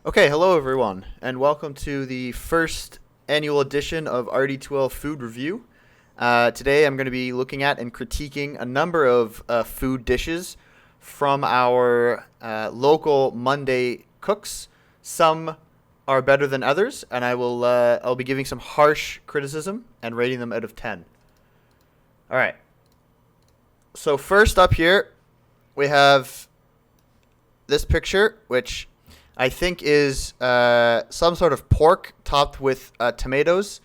Okay, hello everyone, and welcome to the first annual edition of rd2l Food Review. Today I'm going to be looking at and critiquing a number of food dishes from our local Monday cooks. Some are better than others, and I'll be giving some harsh criticism and rating them out of 10. All right. So first up here, we have this picture, which I think is some sort of pork topped with tomatoes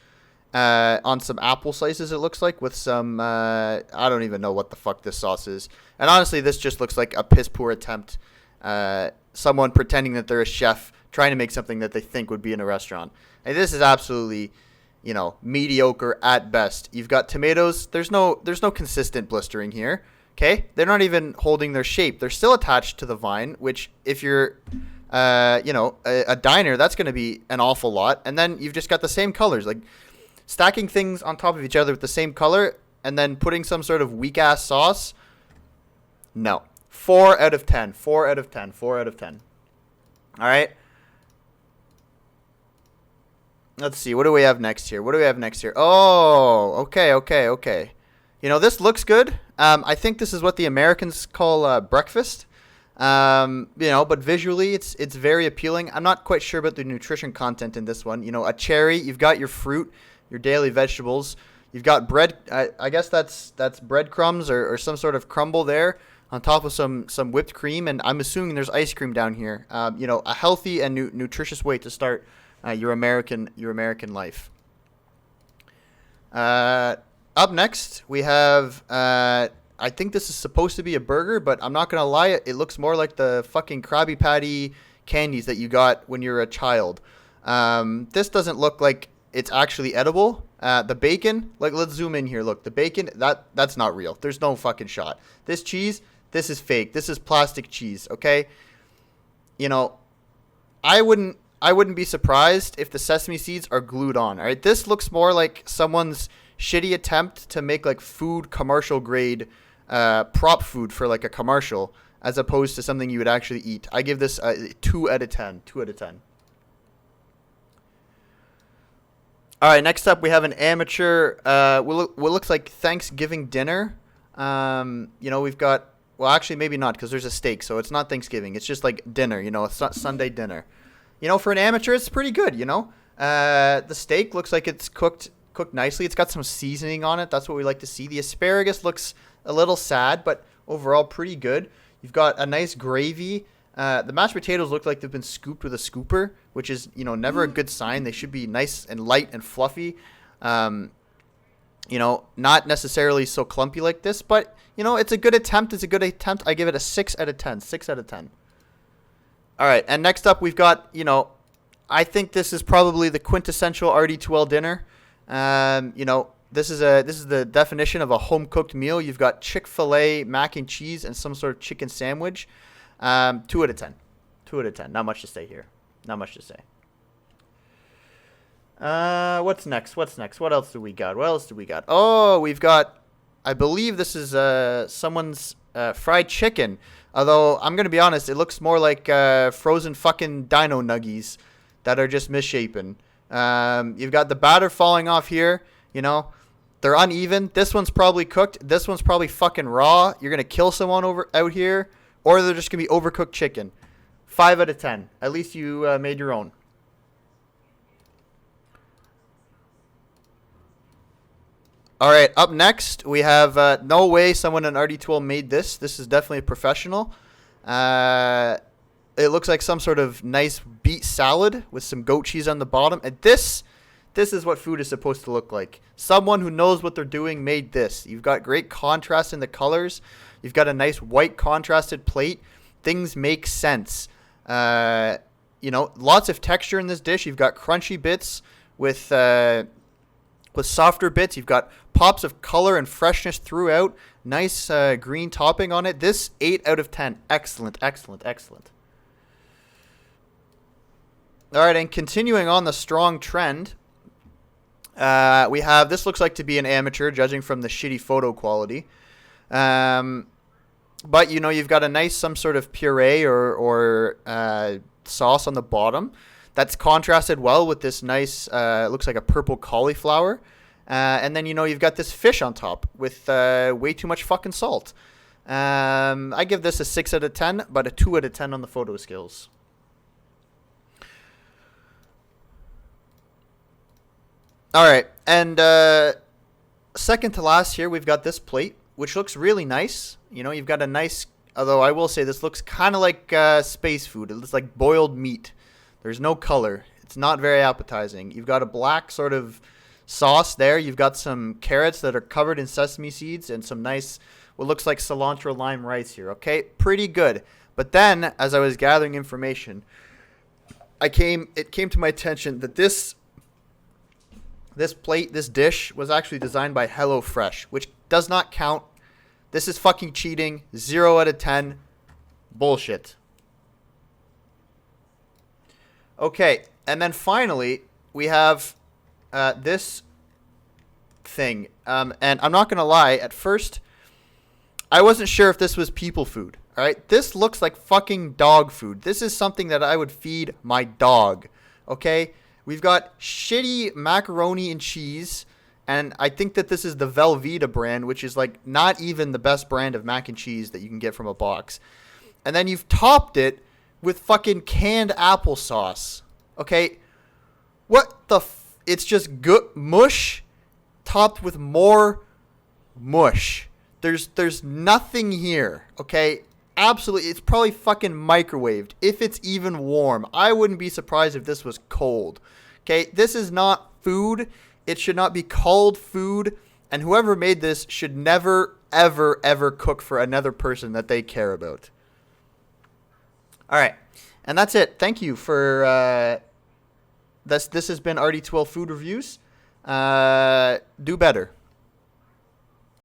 on some apple slices, it looks like, with some, I don't even know what the fuck this sauce is. And honestly, this just looks like a piss poor attempt. Someone pretending that they're a chef trying to make something that they think would be in a restaurant. And this is absolutely, mediocre at best. You've got tomatoes. There's no consistent blistering here. Okay? They're not even holding their shape. They're still attached to the vine, which if you're a diner, that's going to be an awful lot. And then you've just got the same colors, like stacking things on top of each other with the same color and then putting some sort of weak ass sauce. No. 4 out of 10. 4 out of 10. 4 out of 10. All right. Let's see. What do we have next here? Oh, okay. This looks good. I think this is what the Americans call breakfast. But visually it's very appealing. I'm not quite sure about the nutrition content in this one. A cherry, you've got your fruit, your daily vegetables. You've got bread. I guess that's breadcrumbs or some sort of crumble there on top of some whipped cream. And I'm assuming there's ice cream down here. A healthy and nutritious way to start your American life. Up next, we have I think this is supposed to be a burger, but I'm not going to lie. It looks more like the fucking Krabby Patty candies that you got when you were a child. This doesn't look like it's actually edible. The bacon, let's zoom in here. Look, the bacon, that's not real. There's no fucking shot. This cheese, this is fake. This is plastic cheese, okay? I wouldn't be surprised if the sesame seeds are glued on, all right? This looks more like someone's shitty attempt to make like food commercial grade prop food for like a commercial as opposed to something you would actually eat. I give this 2 out of 10. 2 out of 10. All right, next up we have an amateur what looks like Thanksgiving dinner. We've got, well, actually maybe not, because there's a steak, so it's not Thanksgiving. It's just like dinner, it's not Sunday dinner. For an amateur, it's pretty good, The steak looks like it's cooked nicely. It's got some seasoning on it. That's what we like to see. The asparagus looks a little sad, but overall pretty good. You've got a nice gravy. The mashed potatoes look like they've been scooped with a scooper, which is, never a good sign. They should be nice and light and fluffy. Not necessarily so clumpy like this, but, it's a good attempt. I give it a 6 out of 10. 6 out of 10. All right, and next up we've got, I think this is probably the quintessential rd2l dinner. This is the definition of a home cooked meal. You've got Chick-fil-A mac and cheese and some sort of chicken sandwich. 2 out of 10. 2 out of 10. Not much to say here. Not much to say. What's next? What else do we got? Oh, we've got, I believe this is someone's fried chicken. Although I'm gonna be honest, it looks more like frozen fucking dino nuggies that are just misshapen. You've got the batter falling off here. They're uneven. This one's probably cooked. This one's probably fucking raw. You're gonna kill someone out here, or they're just gonna be overcooked chicken. 5 out of 10. At least you made your own. All right. Up next, we have no way someone in rd2l made this. This is definitely a professional. It looks like some sort of nice beet salad with some goat cheese on the bottom. And this is what food is supposed to look like. Someone who knows what they're doing made this. You've got great contrast in the colors. You've got a nice white contrasted plate. Things make sense. Lots of texture in this dish. You've got crunchy bits with softer bits. You've got pops of color and freshness throughout. Nice green topping on it. This 8 out of 10. Excellent. All right, and continuing on the strong trend, we have, this looks like to be an amateur, judging from the shitty photo quality. But, you've got a nice, some sort of puree or sauce on the bottom. That's contrasted well with this nice, looks like a purple cauliflower. And then, you've got this fish on top with way too much fucking salt. I give this a 6 out of 10, but a 2 out of 10 on the photo skills. All right, and second to last here, we've got this plate, which looks really nice. You've got a nice, although I will say this looks kind of like space food. It looks like boiled meat. There's no color. It's not very appetizing. You've got a black sort of sauce there. You've got some carrots that are covered in sesame seeds and some nice, what looks like cilantro lime rice here. Okay, pretty good. But then, as I was gathering information, it came to my attention that this dish was actually designed by HelloFresh, which does not count. This is fucking cheating. 0 out of 10. Bullshit. Okay, and then finally, we have this thing. And I'm not going to lie, at first, I wasn't sure if this was people food. All right, this looks like fucking dog food. This is something that I would feed my dog. Okay? We've got shitty macaroni and cheese, and I think that this is the Velveeta brand, which is like not even the best brand of mac and cheese that you can get from a box. And then you've topped it with fucking canned applesauce. Okay? What the it's just good mush topped with more mush. There's nothing here, okay? Absolutely, it's probably fucking microwaved, if it's even warm. I wouldn't be surprised if this was cold. Okay, this is not food. It should not be called food. And whoever made this should never, ever, ever cook for another person that they care about. All right, and that's it. Thank you for this has been rd2l Food Reviews. Do better.